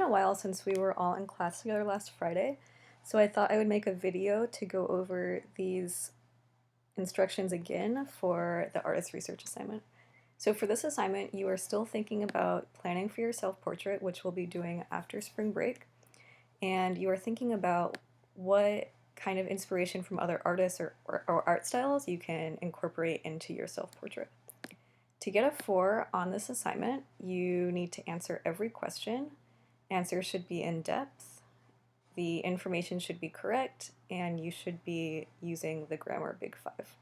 a while since we were all in class together last Friday, so I thought I would make a video to go over these instructions again for the artist research assignment. So for this assignment, you are still thinking about planning for your self-portrait, which we'll be doing after spring break, and you are thinking about what kind of inspiration from other artists or art styles you can incorporate into your self-portrait. To get a 4 on this assignment, you need to answer every question. Answers should be in depth, the information should be correct, and you should be using the grammar Big Five.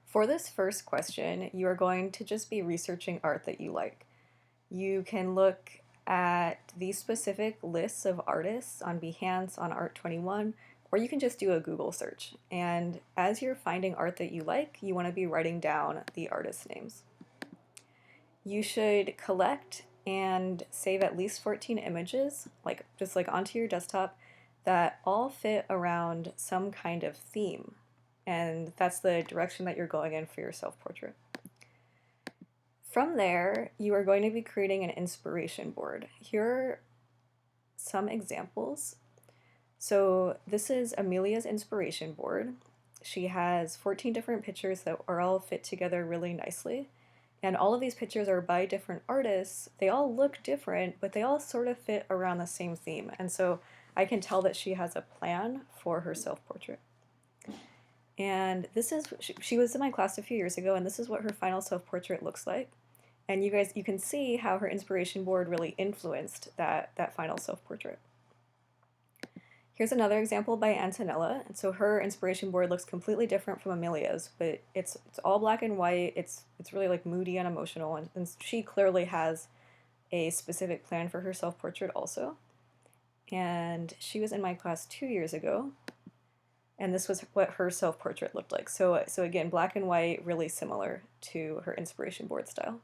For this first question, you are going to just be researching art that you like. You can look at these specific lists of artists on Behance, on Art21, or you can just do a Google search. And as you're finding art that you like, you want to be writing down the artist names. You should collect and save at least 14 images, just onto your desktop, that all fit around some kind of theme. And that's the direction that you're going in for your self-portrait. From there, you are going to be creating an inspiration board. Here are some examples. So this is Amelia's inspiration board. She has 14 different pictures that are all fit together really nicely. And all of these pictures are by different artists. They all look different, but they all sort of fit around the same theme. And so I can tell that she has a plan for her self-portrait. And this is, she was in my class a few years ago, and this is what her final self-portrait looks like. And you can see how her inspiration board really influenced that final self-portrait. Here's another example by Antonella. And so her inspiration board looks completely different from Amelia's, but it's all black and white. It's really like moody and emotional, and she clearly has a specific plan for her self-portrait also. And she was in my class 2 years ago, and this was what her self-portrait looked like. So again, black and white, really similar to her inspiration board style.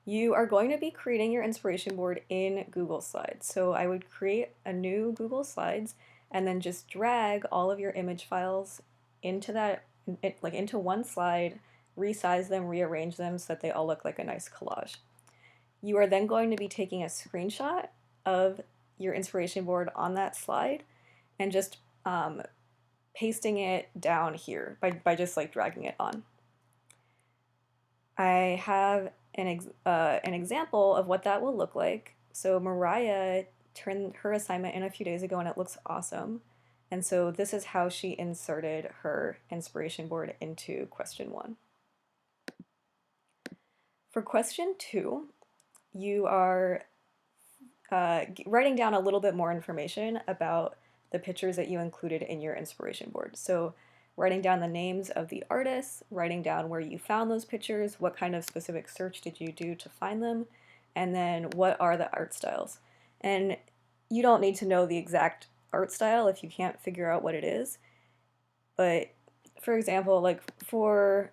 You are going to be creating your inspiration board in Google Slides. So I would create a new Google Slides and then just drag all of your image files into into one slide, resize them, rearrange them so that they all look like a nice collage. You are then going to be taking a screenshot of your inspiration board on that slide and just pasting it down here by just dragging it on. I have an example of what that will look like. So Mariah turned her assignment in a few days ago and it looks awesome. And so this is how she inserted her inspiration board into question 1. For question 2, you are writing down a little bit more information about the pictures that you included in your inspiration board. So writing down the names of the artists, writing down where you found those pictures, what kind of specific search did you do to find them, and then what are the art styles. And you don't need to know the exact art style if you can't figure out what it is. But for example, for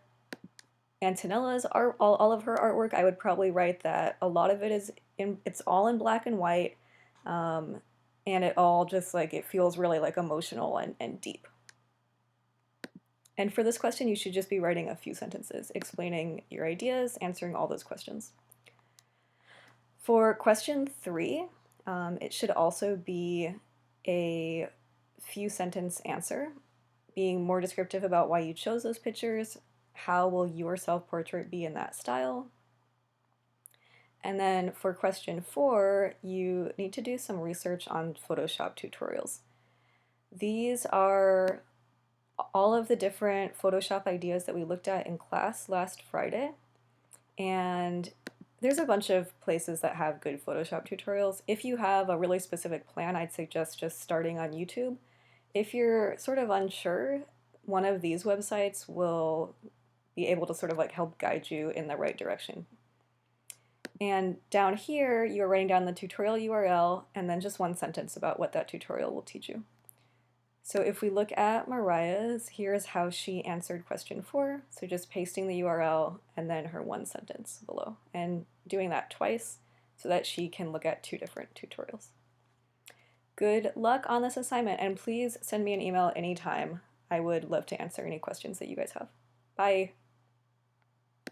Antonella's art, all of her artwork, I would probably write that a lot of it it's all in black and white, and it all just it feels really emotional and deep. And for this question, you should just be writing a few sentences, explaining your ideas, answering all those questions. For question 3, it should also be a few sentence answer, being more descriptive about why you chose those pictures, how will your self-portrait be in that style. And then for question 4, you need to do some research on Photoshop tutorials. These are all of the different Photoshop ideas that we looked at in class last Friday, and there's a bunch of places that have good Photoshop tutorials. If you have a really specific plan, I'd suggest just starting on YouTube. If you're sort of unsure, one of these websites will be able to help guide you in the right direction. And down here, you're writing down the tutorial URL and then just one sentence about what that tutorial will teach you. So if we look at Mariah's, here's how she answered question 4. So just pasting the URL and then her one sentence below, and doing that twice so that she can look at 2 different tutorials. Good luck on this assignment, and please send me an email anytime. I would love to answer any questions that you guys have. Bye!